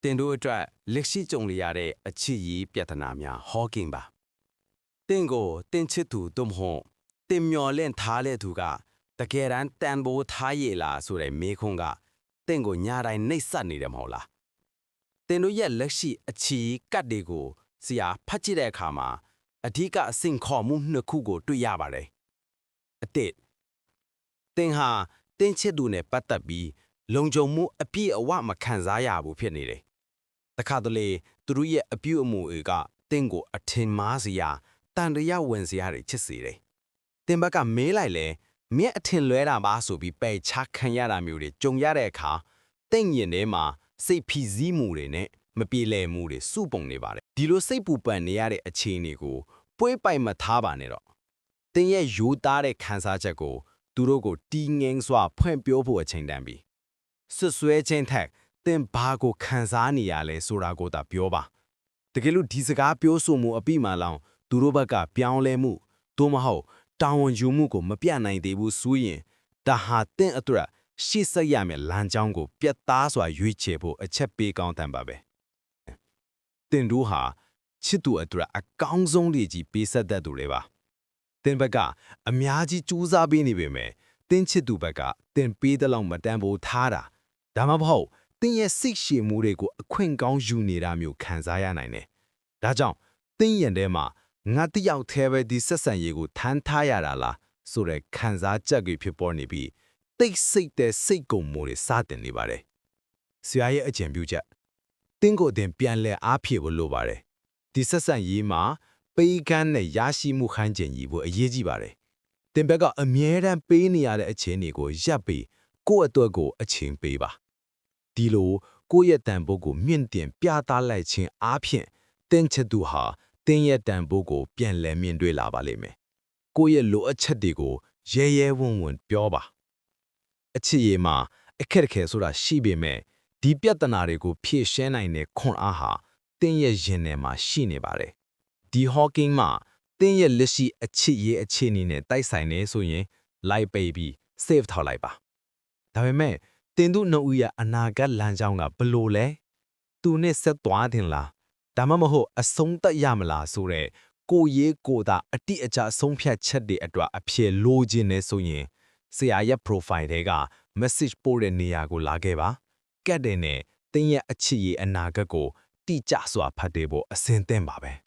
တင်တို့အတွက်လက်ရှိကြုံရတဲ့အချစ်ရေးပြဿနာများဟောကင်ပါတင်ကိုတင်ချစ်သူတို့မဟုတ်တင်မျော်လင့်ထားတဲ့သူကတကယ်တမ်းတန်ဖိုးထားရလားဆိုတဲ့မေးခွန်းကတင်ကိုညာတိုင်းနှိပ်စက်နေတယ်မဟုတ်လားတင်တို့ရဲ့လက်ရှိအချစ်ကတ်တွေကိုဆရာဖတ်ကြည့်တဲ့အခါမှာအဓိကအဆင့်ခေါ်မှုနှစ်ခုကိုတွေ့ရပါတယ်အတစ်တင်ဟာတင်ချစ်သူနဲ့ပတ်သက်ပြီးလုံခြုံမှုအပြည့်အဝမခံစားရဘူးဖြစ်နေတယ်တခါတလေသူတို့ရဲ့အပြုအမူတွေကတင်ကိုအထင်မှားစရာတန်တရားဝင်စရာတွေချစ်စေတယ်တင်ဘက်ကမေးလိုက်လဲမြက်အထင်လွဲတာပါဆိုပြီးပယ်ချခံရတာမျိုးတွေကြုံရတဲ့အခါတင်ရင်ထဲမှာစိတ်ဖိစီးမှုတွေနဲ့မပြေလည်မှုတွေစုပုံနေပါတယ်ဒီလိုစိတ်ပူပန်နေရတဲ့အခြေအနေကိုပွေးပိုက်မထားပါနဲ့တော့တင်ရဲ့ယူသားတဲ့ခံစားချက်ကိုသူတို့ကိုတီးငင်းစွာဖွင့်ပြောဖို့အချိန်တန်ပြီဆွဆွဲချင်းထက်တင်ဘာကိုခံစားနေရလဲဆိုတာကိုသာပြောပါတကယ်လို့ဒီစကားပြောဆိုမှုအပြီးမှလောင်သူတို့ဘက်ကပြောင်းလဲမှုသို့မဟုတ်တာဝန်ယူမှုကိုမပြနိုင်သေးဘူးဆိုရင်ဒါဟာတင်အတွက်ရှေ့ဆက်ရမယ့်လမ်းကြောင်းကိုပြတ်သားစွာရွေးချယ်ဖို့အချက်ပေးကောင်းတန်ပါပဲတင်တို့ဟာချစ်သူအတွက်အကောင်းဆုံးတွေကြီးပေးဆက်တတ်သူတွေပါတင်ဘက်ကအများကြီးစူးစမ်းပေးနေပေမဲ့တင်ချစ်သူဘက်ကတင်ပေးတဲ့လောက်မတန်ဖိုးထားတာဒါမှမဟုတ်တင်ရဲ့စိတ်ရှည်မှုတွေကိုအခွင့်ကောင်းယူနေတာမျိုးခံစားရနိုင်တယ်ဒါကြောင့်တင်ရင်ထဲမှာငါတယောက်သေးပဲဒီဆက်ဆံရေးကိုထမ်းထားရတာလားဆိုတဲ့ခံစားချက်တွေဖြစ်ပေါ်နေပြီးတိတ်ဆိတ်တဲ့စိတ်ကုန်မှုတွေစတင်နေပါတယ်ဆရာရဲ့အကြံပြုချက်တင်းကိုတင်ပြန်လဲအားဖြည့်ဖို့လိုပါတယ်ဒီဆက်ဆံရေးမှာပေးကမ်းနဲ့ရရှိမှုခိုင်းကျင်ကြီးဖို့အရေးကြီးပါတယ်တင်ဘက်ကအမြဲတမ်းပေးနေရတဲ့အခြေအနေကိုရပ်ပြီးကိုယ့်အတွက်ကိုအချိန်ပေးပါဒီလိုကိုယ့်ရဲ့တန်ဖိုးကိုမြင့်တင်ပြသလိုက်ခြင်းအားဖြင့်တင်းချစ်သူဟာတင်းရဲ့တန်ဖိုးကိုပြန်လဲမြင်တွေ့လာပါလိမ့်မယ်ကိုယ့်ရဲ့လိုအပ်ချက်တွေကိုရဲရဲဝံ့ဝံ့ပြောပါအချစ်ရေးမှာအခက်အခဲဆိုတာရှိပေမဲ့ဒီပြဿနာတွေကိုဖြေရှင်းနိုင်တဲ့ခွန်အားဟာတင်းရဲ့ရင်ထဲမှာရှိနေပါတယ်ဒီဟော့ကင်းမှာတင်းရဲ့လက်ရှိအချစ်ရေးအခြေအနေနဲ့တိုက်ဆိုင်နေဆိုရင်လိုက်ပေးပြီး save ထောက်လိုက်ပါဒါပေမဲ့တင်တို့နှုတ်ဦးရအနာဂတ်လမ်းကြောင်းကဘလို့လဲသူနဲ့ဆက်သွားတင်လားဒါမှမဟုတ်အဆုံးသတ်ရမလားဆိုတဲ့ကိုရေးကိုသာအတိအကျဆုံးဖြတ်ချက်တွေအတွက်အဖြေလိုချင်နေဆိုရင်ဆရာရဲ့ profile တွေက message ပို့တဲ့နေရာကိုလာခဲ့ပါကတ်တဲ့နဲ့တင်းရဲ့အချစ်ရေးအနာဂတ်ကိုတိကျစွာဖတ်တဲ့ဖို့အစင်သင့်ပါပဲ